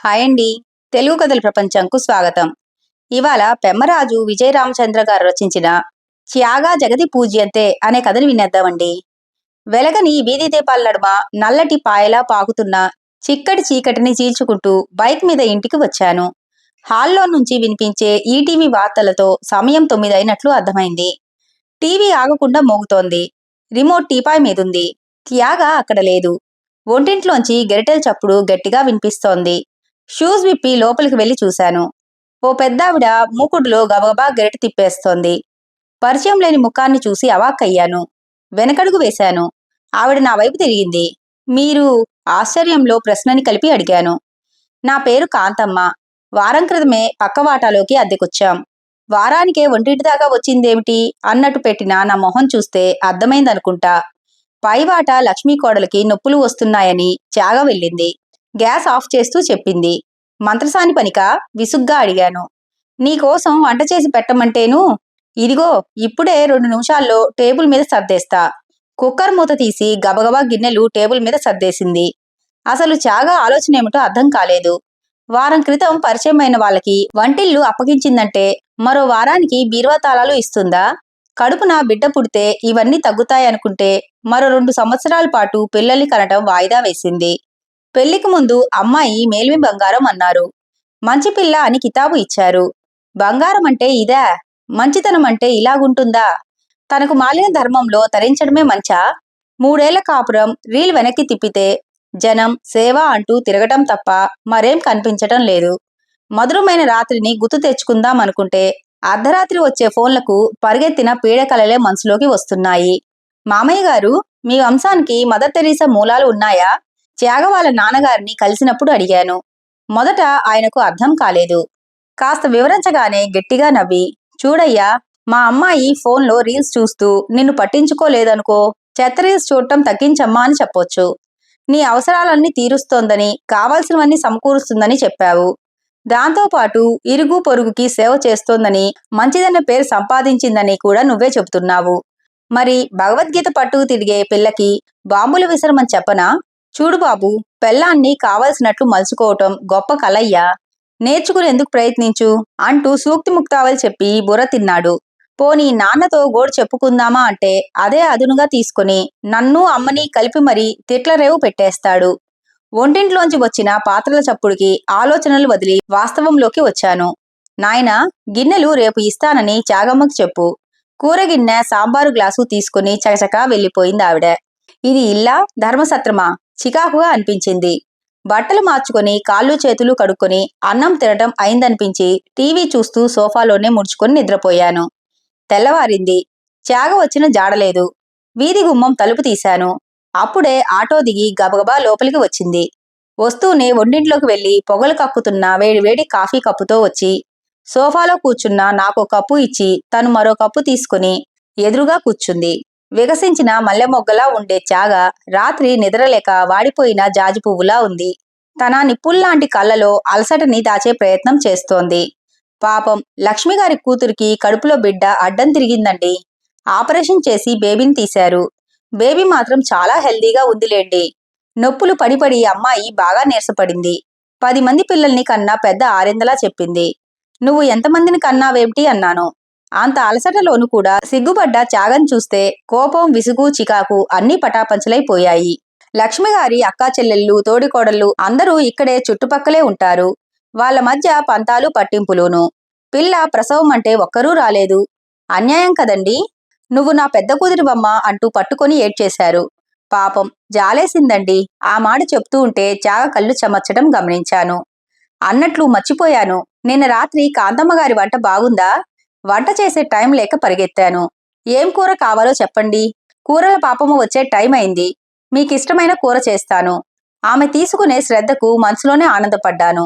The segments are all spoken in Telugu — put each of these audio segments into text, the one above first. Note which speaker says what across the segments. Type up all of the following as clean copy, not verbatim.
Speaker 1: హాయ్ అండి. తెలుగు కథల ప్రపంచంకు స్వాగతం. ఇవాళ పెమ్మరాజు విజయ రామచంద్ర గారు రచించిన త్యాగా జగతి పూజ్యంతే అనే కథను వినేద్దామండి. వెలగని వీధి దీపాల నడుమ నల్లటి పాయలా పాకుతున్న చిక్కటి చీకటిని చీల్చుకుంటూ బైక్ మీద ఇంటికి వచ్చాను. హాల్లో నుంచి వినిపించే ఈటీవీ వార్తలతో సమయం 9 అయినట్లు అర్థమైంది. టీవీ ఆగకుండా మోగుతోంది. Remote teapoy మీదుంది. త్యాగా అక్కడ లేదు. ఒంటింట్లోంచి గరిటెల చప్పుడు గట్టిగా వినిపిస్తోంది. షూస్ విప్పి లోపలికి వెళ్లి చూశాను. ఓ పెద్దావిడ మూకుడులో గబగబా గరిటె తిప్పేస్తోంది. పరిచయం లేని ముఖాన్ని చూసి అవాక్కయ్యాను. వెనకడుగు వేశాను. ఆవిడ నా వైపు తిరిగింది. మీరు? ఆశ్చర్యంలో ప్రశ్నని కలిపి అడిగాను. నా పేరు కాంతమ్మ. వారం క్రితమే పక్కవాటాలోకి అద్దెకొచ్చాం. వారానికే ఒంటింటి దాకా వచ్చిందేమిటి అన్నట్టు పెట్టిన నా మొహం చూస్తే అర్థమైందనుకుంటా. పైవాట లక్ష్మీ కోడలికి నొప్పులు వస్తున్నాయని త్యాగ వెళ్ళింది. గ్యాస్ ఆఫ్ చేస్తూ చెప్పింది. మంత్రసాని పనికా? విసుగ్గా అడిగాను. నీకోసం వంట చేసి పెట్టమంటేను. ఇదిగో ఇప్పుడే 2 నిమిషాల్లో టేబుల్ మీద సర్దేస్తా. కుక్కర్ మూత తీసి గబగబా గిన్నెలు టేబుల్ మీద సర్దేసింది. అసలు త్యాగ ఆలోచనేమిటో అర్థం కాలేదు. వారం క్రితం పరిచయమైన వాళ్ళకి వంటిల్లు అప్పగించిందంటే మరో వారానికి బీరువా తాళాలు ఇస్తుందా? కడుపున బిడ్డ పుడితే ఇవన్నీ తగ్గుతాయనుకుంటే మరో 2 సంవత్సరాల పాటు పిల్లల్ని కనటం వాయిదా వేసింది. పెళ్లికి ముందు అమ్మాయి మేల్మి బంగారం అన్నారు. మంచి పిల్ల అని కితాబు ఇచ్చారు. బంగారం అంటే ఇదా? మంచితనం అంటే ఇలాగుంటుందా? తనకు మాలిన ధర్మంలో తరించడమే మంచా? 3 ఏళ్ల కాపురం రీల్ వెనక్కి తిప్పితే జనం సేవ అంటూ తిరగటం తప్ప మరేం కనిపించటం లేదు. మధురమైన రాత్రిని గుర్తు తెచ్చుకుందాం అనుకుంటే అర్ధరాత్రి వచ్చే ఫోన్లకు పరిగెత్తిన పీడకలలే మనసులోకి వస్తున్నాయి. మామయ్య గారు, మీ వంశానికి మదర్ తెరీసా మూలాలు ఉన్నాయా? త్యాగ వాళ్ళ నాన్నగారిని కలిసినప్పుడు అడిగాను. మొదట ఆయనకు అర్థం కాలేదు. కాస్త వివరించగానే గట్టిగా నవ్వి, చూడయ్యా, మా అమ్మాయి ఫోన్లో రీల్స్ చూస్తూ నిన్ను పట్టించుకోలేదనుకో, చెత్త రీల్స్ చూడటం తగ్గించమ్మా అని చెప్పొచ్చు. నీ అవసరాలన్నీ తీరుస్తోందని, కావాల్సినవన్నీ సమకూరుస్తుందని చెప్పావు. దాంతోపాటు ఇరుగు పొరుగుకి సేవ చేస్తోందని, మంచిదన్న పేరు సంపాదించిందని కూడా నువ్వే చెబుతున్నావు. మరి భగవద్గీత పట్టుకు తిరిగే పిల్లకి బాంబులు విసరమని చెప్పనా? చూడు బాబు, పెళ్ళాన్ని కావలసినట్లు మలుచుకోవటం గొప్ప కలయ్యా. నేర్చుకునేందుకు ప్రయత్నించు అంటూ సూక్తి ముక్తావలు చెప్పి బుర్ర తిన్నాడు. పోనీ నాన్నతో గోడు చెప్పుకుందామా అంటే అదే అదునుగా తీసుకుని నన్ను అమ్మని కలిపి మరీ తిట్లరేవు పెట్టేస్తాడు. ఒంటింట్లోంచి వచ్చిన పాత్రల చప్పుడికి ఆలోచనలు వదిలి వాస్తవంలోకి వచ్చాను. నాయనా, గిన్నెలు రేపు ఇస్తానని త్యాగమ్మకి చెప్పు. కూరగిన్నె సాంబారు గ్లాసు తీసుకుని చకచకా వెళ్ళిపోయింది ఆవిడ. ఇది ఇల్లా, ధర్మసత్రమా? చికాకుగా అనిపించింది. బట్టలు మార్చుకొని కాళ్ళు చేతులు కడుక్కొని అన్నం తినటం అయిందనిపించి టీవీ చూస్తూ సోఫాలోనే ముడుచుకొని నిద్రపోయాను. తెల్లవారింది. త్యాగ వచ్చిన జాడలేదు. వీధి గుమ్మం తలుపు తీశాను. అప్పుడే ఆటో దిగి గబగబా లోపలికి వచ్చింది. వస్తూనే వంటింట్లోకి వెళ్లి పొగలు కక్కుతున్న వేడివేడి కాఫీ కప్పుతో వచ్చి సోఫాలో కూర్చున్న నాకో కప్పు ఇచ్చి తను మరో కప్పు తీసుకుని ఎదురుగా కూర్చుంది. వికసించిన మల్లె మొగ్గలా ఉండే త్యాగ రాత్రి నిద్రలేక వాడిపోయిన జాజి పువ్వులా ఉంది. తన నిప్పుల్లాంటి కళ్ళలో అలసటని దాచే ప్రయత్నం చేస్తోంది. పాపం, లక్ష్మిగారి కూతురికి కడుపులో బిడ్డ అడ్డం తిరిగిందండి. ఆపరేషన్ చేసి బేబీని తీశారు. బేబీ మాత్రం చాలా హెల్దీగా ఉందిలేండి. నొప్పులు పడిపడి అమ్మాయి బాగా నీరసపడింది. 10 మంది పిల్లల్ని కన్నా పెద్ద ఆరిందలా చెప్పింది. నువ్వు ఎంతమందిని కన్నావేమిటి అన్నాను. అంత అలసటలోను కూడా సిగ్గుపడ్డ త్యాగం చూస్తే కోపం, విసుగు, చికాకు అన్నీ పటాపంచలైపోయాయి. లక్ష్మిగారి అక్కా చెల్లెళ్ళు, తోడికోడళ్ళు అందరూ ఇక్కడే చుట్టుపక్కలే ఉంటారు. వాళ్ళ మధ్య పంతాలు పట్టింపులును. పిల్ల ప్రసవం అంటే ఒక్కరూ రాలేదు. అన్యాయం కదండి. నువ్వు నా పెద్ద కూతురివమ్మా అంటూ పట్టుకొని ఏడ్చేశారు. పాపం, జాలేసిందండి. ఆ మాట చెప్తూ ఉంటే త్యాగ కళ్ళు చెమర్చడం గమనించాను. అన్నట్లు మర్చిపోయాను. నిన్న రాత్రి కాంతమ్మగారి వంట బాగుందా? వంట చేసే టైం లేక పరిగెత్తాను. ఏం కూర కావాలో చెప్పండి. కూరల పాపము వచ్చే టైం అయింది. మీకిష్టమైన కూర చేస్తాను. ఆమె తీసుకునే శ్రద్ధకు మనసులోనే ఆనందపడ్డాను.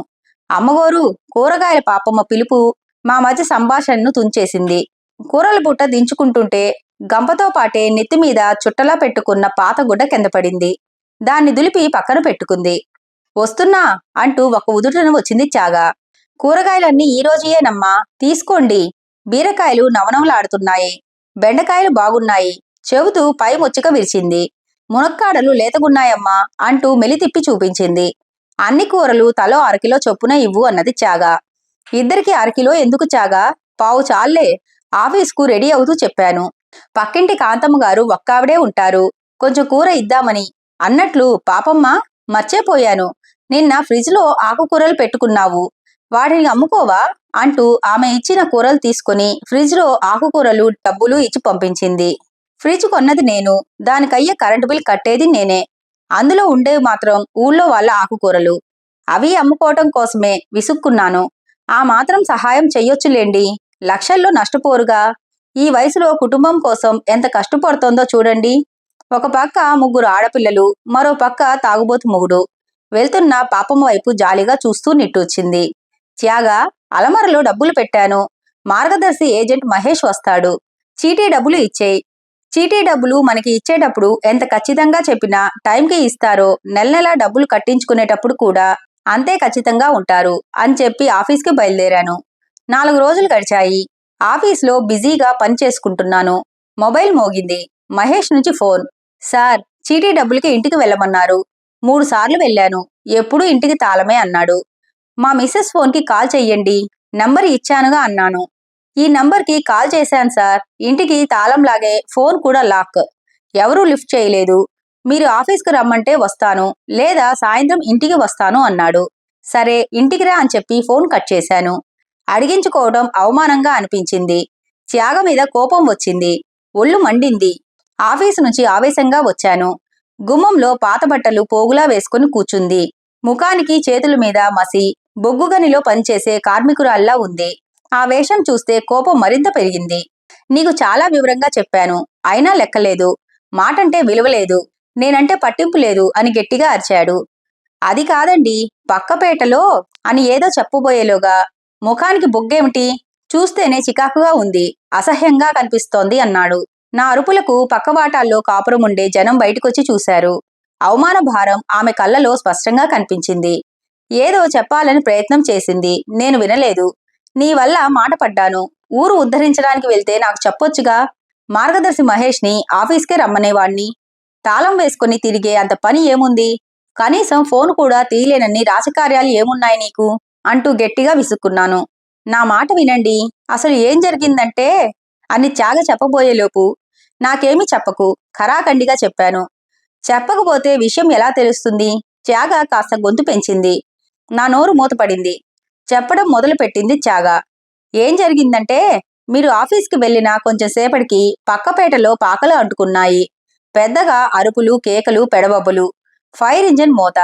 Speaker 1: అమ్మగోరు, కూరగాయల పాపమ్మ పిలుపు మా మధ్య సంభాషణను తుంచేసింది. కూరల బుట్ట దించుకుంటుంటే గంపతో పాటే నెత్తిమీద చుట్టలా పెట్టుకున్న పాత గుడ్డ కింద పడింది. దాన్ని దులిపి పక్కన పెట్టుకుంది. వస్తున్నా అంటూ ఒక ఉదుటన వచ్చింది త్యాగ. కూరగాయలన్నీ ఈ రోజుయేనమ్మా, తీసుకోండి. బీరకాయలు నవనవలాడుతున్నాయి. బెండకాయలు బాగున్నాయి చెబుతూ పై ముచ్చుక విరిచింది. మునక్కాడలు లేతగున్నాయమ్మా అంటూ మెలితిప్పి చూపించింది. అన్ని కూరలు తలో అరకిలో చొప్పున ఇవ్వు అన్నది త్యాగ. ఇద్దరికి అరకిలో ఎందుకు త్యాగ, పావు చాల్లే, ఆఫీస్కు రెడీ అవుతూ చెప్పాను. పక్కింటి కాంతమ్మ గారు ఒక్కావిడే ఉంటారు, కొంచెం కూర ఇద్దామని. అన్నట్లు పాపమ్మ, మర్చిపోయాను, నిన్న ఫ్రిడ్జ్లో ఆకుకూరలు పెట్టుకున్నావు, వాటిని అమ్ముకోవా అంటూ ఆమె ఇచ్చిన కూరలు తీసుకుని ఫ్రిడ్జ్లో ఆకుకూరలు డబ్బులు ఇచ్చి పంపించింది. ఫ్రిడ్జ్ కొన్నది నేను, దానికయ్యే కరెంటు బిల్ కట్టేది నేనే. అందులో ఉండేవి మాత్రం ఊళ్ళో వాళ్ళ ఆకుకూరలు. అవి అమ్ముకోవటం కోసమే విసుక్కున్నాను. ఆ మాత్రం సహాయం చెయ్యొచ్చులేండి, లక్షల్లో నష్టపోరుగా. ఈ వయసులో కుటుంబం కోసం ఎంత కష్టపడుతోందో చూడండి. ఒక పక్క 3 ఆడపిల్లలు, మరో పక్క తాగుబోతు మొగుడు. వెళ్తున్న పాపమ్మ వైపు జాలిగా చూస్తూ నిట్టూర్చింది. త్యాగ, అలమరలో డబ్బులు పెట్టాను, మార్గదర్శి ఏజెంట్ మహేష్ వస్తాడు, చీటీ డబ్బులు ఇచ్చేయి. చీటీ డబ్బులు మనకి ఇచ్చేటప్పుడు ఎంత ఖచ్చితంగా చెప్పినా టైంకి ఇస్తారో, నెల నెల డబ్బులు కట్టించుకునేటప్పుడు కూడా అంతే ఖచ్చితంగా ఉంటారు అని చెప్పి ఆఫీస్కి బయలుదేరాను. 4 రోజులు గడిచాయి. ఆఫీస్లో బిజీగా పని చేసుకుంటున్నాను. మొబైల్ మోగింది. మహేష్ నుంచి ఫోన్. సార్, చీటీ డబ్బులకి ఇంటికి వెళ్ళమన్నారు. 3 సార్లు వెళ్ళాను, ఎప్పుడూ ఇంటికి తాళమే అన్నాడు. మా మిస్సెస్ ఫోన్కి కాల్ చెయ్యండి, నంబర్ ఇచ్చానుగా అన్నాను. ఈ నంబర్కి కాల్ చేశాను సార్, ఇంటికి తాళంలాగే ఫోన్ కూడా లాక్, ఎవరూ లిఫ్ట్ చేయలేదు. మీరు ఆఫీస్కి రమ్మంటే వస్తాను, లేదా సాయంత్రం ఇంటికి వస్తాను అన్నాడు. సరే, ఇంటికి రా అని చెప్పి ఫోన్ కట్ చేశాను. అడిగించుకోవడం అవమానంగా అనిపించింది. త్యాగ మీద కోపం వచ్చింది. ఒళ్ళు మండింది. ఆఫీసు నుంచి ఆవేశంగా వచ్చాను. గుమ్మంలో పాత బట్టలు పోగులా వేసుకుని కూర్చుంది. ముఖానికి చేతుల మీద మసి, బొగ్గుగనిలో పనిచేసే కార్మికురాల్లా ఉంది. ఆ వేషం చూస్తే కోపం మరింత పెరిగింది. నీకు చాలా వివరంగా చెప్పాను, అయినా లెక్కలేదు, మాటంటే విలువలేదు, నేనంటే పట్టింపు లేదు అని గట్టిగా అరిచాడు. అది కాదండి, పక్కపేటలో అని ఏదో చెప్పబోయేలోగా ముఖానికి బొగ్గేమిటి, చూస్తేనే చికాకుగా ఉంది, అసహ్యంగా కనిపిస్తోంది అన్నాడు. నా అరుపులకు పక్కవాటాల్లో కాపురముండే జనం బయటకొచ్చి చూశారు. అవమాన భారం ఆమె కళ్ళలో స్పష్టంగా కనిపించింది. ఏదో చెప్పాలని ప్రయత్నం చేసింది. నేను వినలేదు. నీ వల్ల మాట పడ్డాను. ఊరు ఉద్ధరించడానికి వెళ్తే నాకు చెప్పొచ్చుగా. మార్గదర్శి మహేష్ని ఆఫీస్కే రమ్మనేవాణ్ణి. తాళం వేసుకుని తిరిగే అంత పని ఏముంది? కనీసం ఫోన్ కూడా తీయలేనన్ని రాజకార్యాలు ఏమున్నాయి నీకు అంటూ గట్టిగా విసుక్కున్నాను. నా మాట వినండి, అసలు ఏం జరిగిందంటే అని త్యాగ చెప్పబోయేలోపు, నాకేమీ చెప్పకు, ఖరాఖండిగా చెప్పాను. చెప్పకపోతే విషయం ఎలా తెలుస్తుంది? త్యాగ కాస్త గొంతు పెంచింది. నా నోరు మూతపడింది. చెప్పడం మొదలుపెట్టింది త్యాగ. ఏం జరిగిందంటే, మీరు ఆఫీస్కి వెళ్ళిన కొంచెం సేపటికి పక్కపేటలో పాకలు అంటుకున్నాయి. పెద్దగా అరుపులు, కేకలు, పెడబొబ్బలు, ఫైర్ ఇంజిన్ మోత.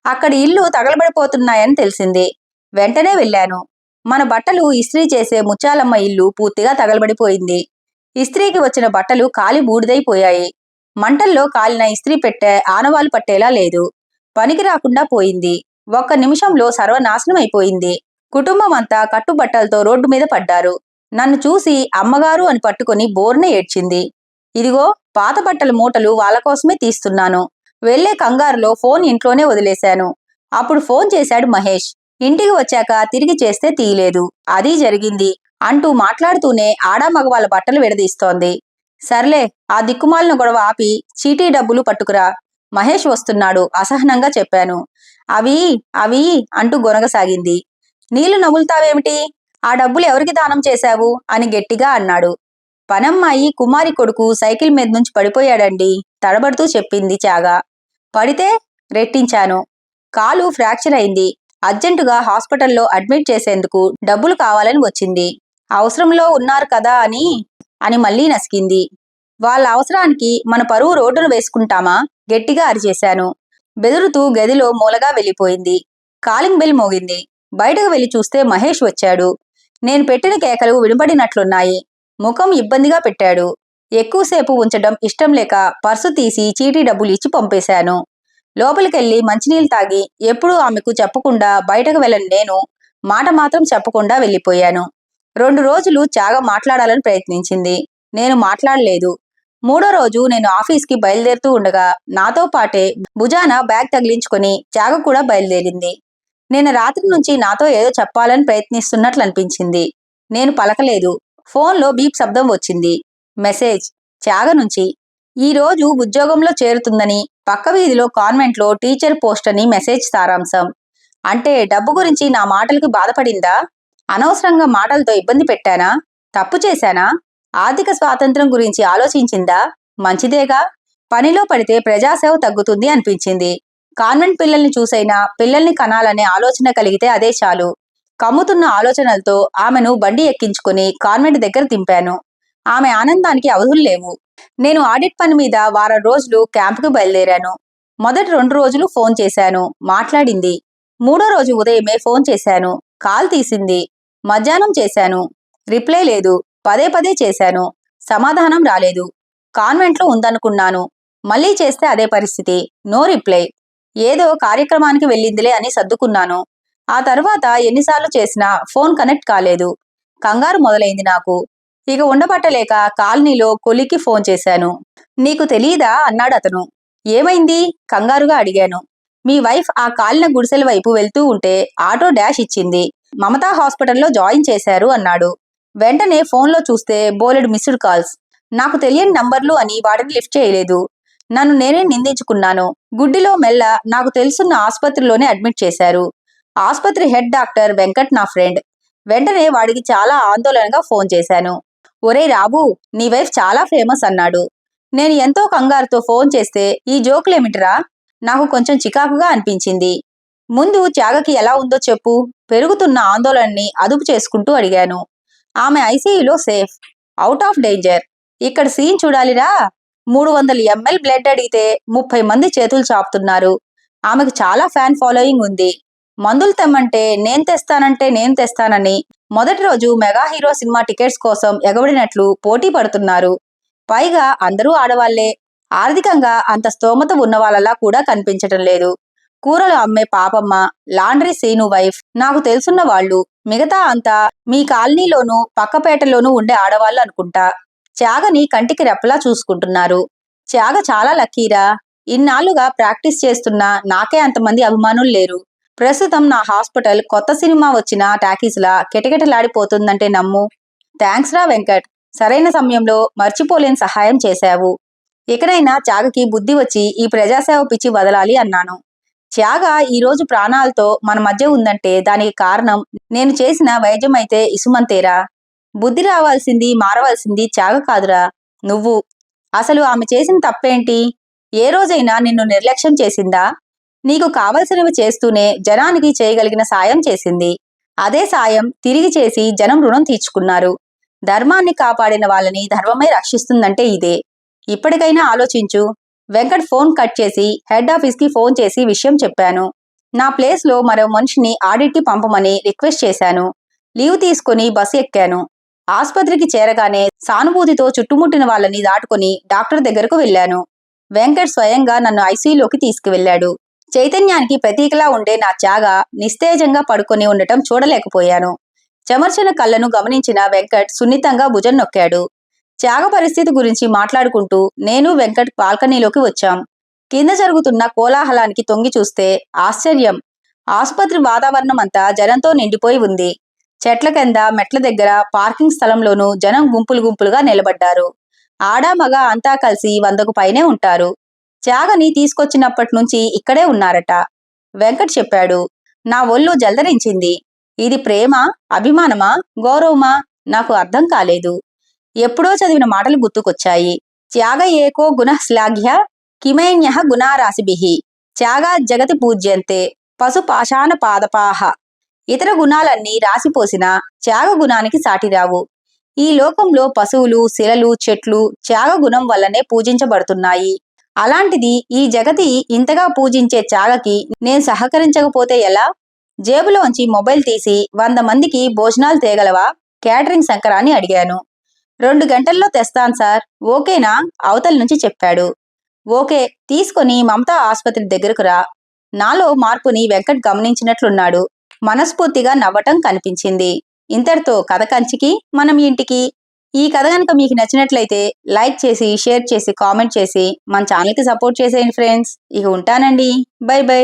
Speaker 1: అక్కడి ఇల్లు తగలబడిపోతున్నాయని తెలిసింది. వెంటనే వెళ్ళాను. మన బట్టలు ఇస్త్రీ చేసే ముత్యాలమ్మ ఇల్లు పూర్తిగా తగలబడిపోయింది. ఇస్త్రీకి వచ్చిన బట్టలు కాలి బూడిదైపోయాయి. మంటల్లో కాలిన ఇస్త్రీ పెట్టే ఆనవాలు పట్టేలా లేదు. పనికి రాకుండా పోయింది. ఒక్క నిమిషంలో సర్వనాశనం అయిపోయింది. కుటుంబం అంతా కట్టుబట్టలతో రోడ్డు మీద పడ్డారు. నన్ను చూసి అమ్మగారు అని పట్టుకుని బోర్న ఏడ్చింది. ఇదిగో పాత బట్టల మూటలు వాళ్ళ కోసమే తీస్తున్నాను. వెళ్లే కంగారులో ఫోన్ ఇంట్లోనే వదిలేశాను. అప్పుడు ఫోన్ చేశాడు మహేష్. ఇంటికి వచ్చాక తిరిగి చేస్తే తీయలేదు. అది జరిగింది అంటూ మాట్లాడుతూనే ఆడా మగవాళ్ళ బట్టలు విడదీస్తోంది. సర్లే, ఆ దిక్కుమాలిన గొడవ ఆపి చీటీ డబ్బులు పట్టుకురా, మహేష్ వస్తున్నాడు అసహనంగా చెప్పాను. అవి అవి అంటూ గొనగసాగింది. నీళ్లు నములుతావేమిటి? ఆ డబ్బులు ఎవరికి దానం చేశావు అని గట్టిగా అన్నాడు. పనమ్మాయి కుమారి కొడుకు సైకిల్ మీద నుంచి పడిపోయాడండి, తడబడుతూ చెప్పింది త్యాగ. పడితే? రెట్టించాను. కాలు ఫ్రాక్చర్ అయింది. అర్జెంటుగా హాస్పిటల్లో అడ్మిట్ చేసేందుకు డబ్బులు కావాలని వచ్చింది. అవసరంలో ఉన్నారు కదా అని మళ్ళీ నసికింది. వాళ్ళ అవసరానికి మన పరువు రోడ్డును వేసుకుంటామా? గట్టిగా అరిచేశాను. బెదురుతూ గదిలో మూలగా వెళ్ళిపోయింది. కాలింగ్ బెల్ మోగింది. బయటకు వెళ్లి చూస్తే మహేష్ వచ్చాడు. నేను పెట్టిన కేకలు వినబడినట్లున్నాయి. ముఖం ఇబ్బందిగా పెట్టాడు. ఎక్కువసేపు ఉంచడం ఇష్టం లేక పర్సు తీసి చీటీ డబ్బులు ఇచ్చి పంపేశాను. లోపలికెళ్ళి మంచినీళ్ళు తాగి ఎప్పుడూ ఆమెకు చెప్పకుండా బయటకు వెళ్ళని నేను మాట మాత్రం చెప్పకుండా వెళ్ళిపోయాను. 2 రోజులు త్యాగ మాట్లాడాలని ప్రయత్నించింది. నేను మాట్లాడలేదు. 3వ రోజు నేను ఆఫీస్కి బయలుదేరుతూ ఉండగా నాతో పాటే భుజాన బ్యాగ్ తగిలించుకుని త్యాగ కూడా బయలుదేరింది. నిన్న రాత్రి నుంచి నాతో ఏదో చెప్పాలని ప్రయత్నిస్తున్నట్లు అనిపించింది. నేను పలకలేదు. ఫోన్లో బీప్ శబ్దం వచ్చింది. మెసేజ్ త్యాగ నుంచి. ఈ రోజు ఉద్యోగంలో చేరుతుందని, పక్క వీధిలో కాన్వెంట్లో టీచర్ పోస్ట్ అని మెసేజ్ సారాంశం. అంటే డబ్బు గురించి నా మాటలకి బాధపడిందా? అనవసరంగా మాటలతో ఇబ్బంది పెట్టానా? తప్పు చేశానా? ఆర్థిక స్వాతంత్రం గురించి ఆలోచించిందా? మంచిదేగా. పనిలో పడితే ప్రజాసేవ తగ్గుతుంది అనిపించింది. కాన్వెంట్ పిల్లల్ని చూసైనా పిల్లల్ని కనాలనే ఆలోచన కలిగితే అదే చాలు. కమ్ముతున్న ఆలోచనలతో ఆమెను బండి ఎక్కించుకుని కాన్వెంట్ దగ్గర దింపాను. ఆమె ఆనందానికి అవధులు లేవు. నేను ఆడిట్ పని మీద వారం రోజులు క్యాంపుకు బయలుదేరాను. మొదటి 2 రోజులు ఫోన్ చేశాను, మాట్లాడింది. 3వ రోజు ఉదయమే ఫోన్ చేశాను, కాల్ తీసింది. మధ్యాహ్నం చేశాను, రిప్లై లేదు. పదే పదే చేశాను, సమాధానం రాలేదు. కాన్వెంట్లో ఉందనుకున్నాను. మళ్ళీ చేస్తే అదే పరిస్థితి, నో రిప్లై. ఏదో కార్యక్రమానికి వెళ్ళిందిలే అని సర్దుకున్నాను. ఆ తర్వాత ఎన్నిసార్లు చేసినా ఫోన్ కనెక్ట్ కాలేదు. కంగారు మొదలైంది నాకు. ఇక ఉండబట్టలేక కాలనీలో కొలిక్కి ఫోన్ చేశాను. నీకు తెలీదా అన్నాడు అతను. ఏమైంది కంగారుగా అడిగాను. మీ వైఫ్ ఆ కాలిన గుడిసెల వైపు వెళ్తూ ఉంటే ఆటో డాష్ ఇచ్చింది. మమతా హాస్పిటల్లో జాయిన్ చేశారు అన్నాడు. వెంటనే ఫోన్లో చూస్తే బోలెడు మిస్డ్ కాల్స్. నాకు తెలియని నంబర్లు అని వాటిని లిఫ్ట్ చేయలేదు. నన్ను నేనే నిందించుకున్నాను. గుడ్డిలో మెల్ల నాకు తెలుసున్న ఆసుపత్రిలోనే అడ్మిట్ చేశారు. ఆసుపత్రి హెడ్ డాక్టర్ వెంకట్ నా ఫ్రెండ్. వెంటనే వాడికి చాలా ఆందోళనగా ఫోన్ చేశాను. ఒరే రాబు, నీ వైఫ్ చాలా ఫేమస్ అన్నాడు. నేను ఎంతో కంగారుతో ఫోన్ చేస్తే ఈ జోకులేమిటిరా? నాకు కొంచెం చికాకుగా అనిపించింది. ముందు త్యాగకి ఎలా ఉందో చెప్పు. పెరుగుతున్న ఆందోళనని అదుపు చేసుకుంటూ అడిగాను. ఆమె ఐసీయూలో సేఫ్, అవుట్ ఆఫ్ డేంజర్. ఇక్కడ సీన్ చూడాలిరా. 300 ml బ్లడ్ అడిగితే 30 మంది చేతులు చాపుతున్నారు. ఆమెకు చాలా ఫ్యాన్ ఫాలోయింగ్ ఉంది. మందులు తెమ్మంటే నేను తెస్తానని మొదటి రోజు మెగా హీరో సినిమా టికెట్స్ కోసం ఎగబడినట్లు పోటీ పడుతున్నారు. పైగా అందరూ ఆడవాళ్లే. ఆర్థికంగా అంత స్తోమత ఉన్న వాళ్ళలా కూడా కనిపించటం లేదు. కూరలు అమ్మే పాపమ్మ, లాండ్రీ సీను వైఫ్ నాకు తెలుసున్న వాళ్ళు. మిగతా అంతా మీ కాలనీలోనూ పక్కపేటలోనూ ఉండే ఆడవాళ్ళు అనుకుంటా. త్యాగని కంటికి రెప్పలా చూసుకుంటున్నారు. త్యాగ చాలా లక్కీరా. ఇన్నాళ్లుగా ప్రాక్టీస్ చేస్తున్నా నాకే అంతమంది అభిమానులు లేరు. ప్రస్తుతం నా హాస్పిటల్ కొత్త సినిమా వచ్చిన టాకీస్లా కిటకిటలాడిపోతుందంటే నమ్ము. థ్యాంక్స్ రా వెంకట్. సరైన సమయంలో మర్చిపోలేని సహాయం చేశావు. ఇకనైనా త్యాగకి బుద్ధి వచ్చి ఈ ప్రజాసేవ పిచ్చి వదలాలి అన్నాను. త్యాగ ఈరోజు ప్రాణాలతో మన మధ్య ఉందంటే దానికి కారణం నేను చేసిన వైద్యం అయితే ఇసుమంతేరా. బుద్ధి రావాల్సింది, మారవలసింది త్యాగ కాదురా, నువ్వు. అసలు ఆమె చేసిన తప్పేంటి? ఏ రోజైనా నిన్ను నిర్లక్ష్యం చేసిందా? నీకు కావలసినవి చేస్తూనే జనానికి చేయగలిగిన సాయం చేసింది. అదే సాయం తిరిగి చేసి జనం రుణం తీర్చుకున్నారు. ధర్మాన్ని కాపాడిన వాళ్ళని ధర్మమే రక్షిస్తుందంటే ఇదే. ఇప్పటికైనా ఆలోచించు. వెంకట్ ఫోన్ కట్ చేసి హెడ్ ఆఫీస్కి ఫోన్ చేసి విషయం చెప్పాను. నా ప్లేస్లో మరో మనిషిని ఆడిట్కి పంపమని రిక్వెస్ట్ చేశాను. లీవ్ తీసుకుని బస్సు ఎక్కాను. ఆసుపత్రికి చేరగానే సానుభూతితో చుట్టుముట్టిన వాళ్ళని దాటుకుని డాక్టర్ దగ్గరకు వెళ్ళాను. వెంకట్ స్వయంగా నన్ను ఐసీయూలోకి తీసుకువెళ్లాడు. చైతన్యానికి ప్రతీకలా ఉండే నా త్యాగ నిస్తేజంగా పడుకొని ఉండటం చూడలేకపోయాను. చెమర్చిన కళ్ళను గమనించిన వెంకట్ సున్నితంగా భుజం నొక్కాడు. త్యాగ పరిస్థితి గురించి మాట్లాడుకుంటూ నేను వెంకట్ బాల్కనీలోకి వచ్చాం. కింద జరుగుతున్న కోలాహలానికి తొంగి చూస్తే ఆశ్చర్యం. ఆసుపత్రి వాతావరణం అంతా జనంతో నిండిపోయి ఉంది. చెట్ల కింద, మెట్ల దగ్గర, పార్కింగ్ స్థలంలోనూ జనం గుంపులు గుంపులుగా నిలబడ్డారు. ఆడా మగ అంతా కలిసి 100కు పైనే ఉంటారు. త్యాగని తీసుకొచ్చినప్పటి నుంచి ఇక్కడే ఉన్నారట. వెంకట్ చెప్పాడు. నా ఒళ్ళు జల్దరించింది. ఇది ప్రేమ, అభిమానమా, గౌరవమా? నాకు అర్థం కాలేదు. ఎప్పుడో చదివిన మాటలు గుర్తుకొచ్చాయి. త్యాగ ఏకో గుణః శ్లాఘ్య కిమైన్యః గుణారాశిభిః త్యాగా జగతి పూజ్యంతే పశు పాషాణ పాదపాహ. ఇతర గుణాలన్నీ రాసిపోసిన త్యాగ గుణానికి సాటిరావు. ఈ లోకంలో పశువులు, శిలలు, చెట్లు త్యాగ గుణం వల్లనే పూజించబడుతున్నాయి. అలాంటిది ఈ జగతి ఇంతగా పూజించే త్యాగకి నేను సహకరించకపోతే ఎలా? జేబులోంచి మొబైల్ తీసి 100 మందికి భోజనాలు తేగలవా? క్యాటరింగ్ శంకరాన్ని అడిగాను. 2 గంటల్లో తెస్తాను సార్, ఓకేనా? అవతల నుంచి చెప్పాడు. ఓకే, తీసుకొని మమతా ఆసుపత్రి దగ్గరకు రా. నాలో మార్పుని వెంకట్ గమనించినట్లున్నాడు. మనస్ఫూర్తిగా నవ్వటం కనిపించింది. ఇంతటితో కథ కంచికి, మనం ఇంటికి. ఈ కథ కనుక మీకు నచ్చినట్లయితే లైక్ చేసి, షేర్ చేసి, కామెంట్ చేసి మన ఛానల్కి సపోర్ట్ చేసేయండి ఫ్రెండ్స్. ఇక ఉంటానండి. By by.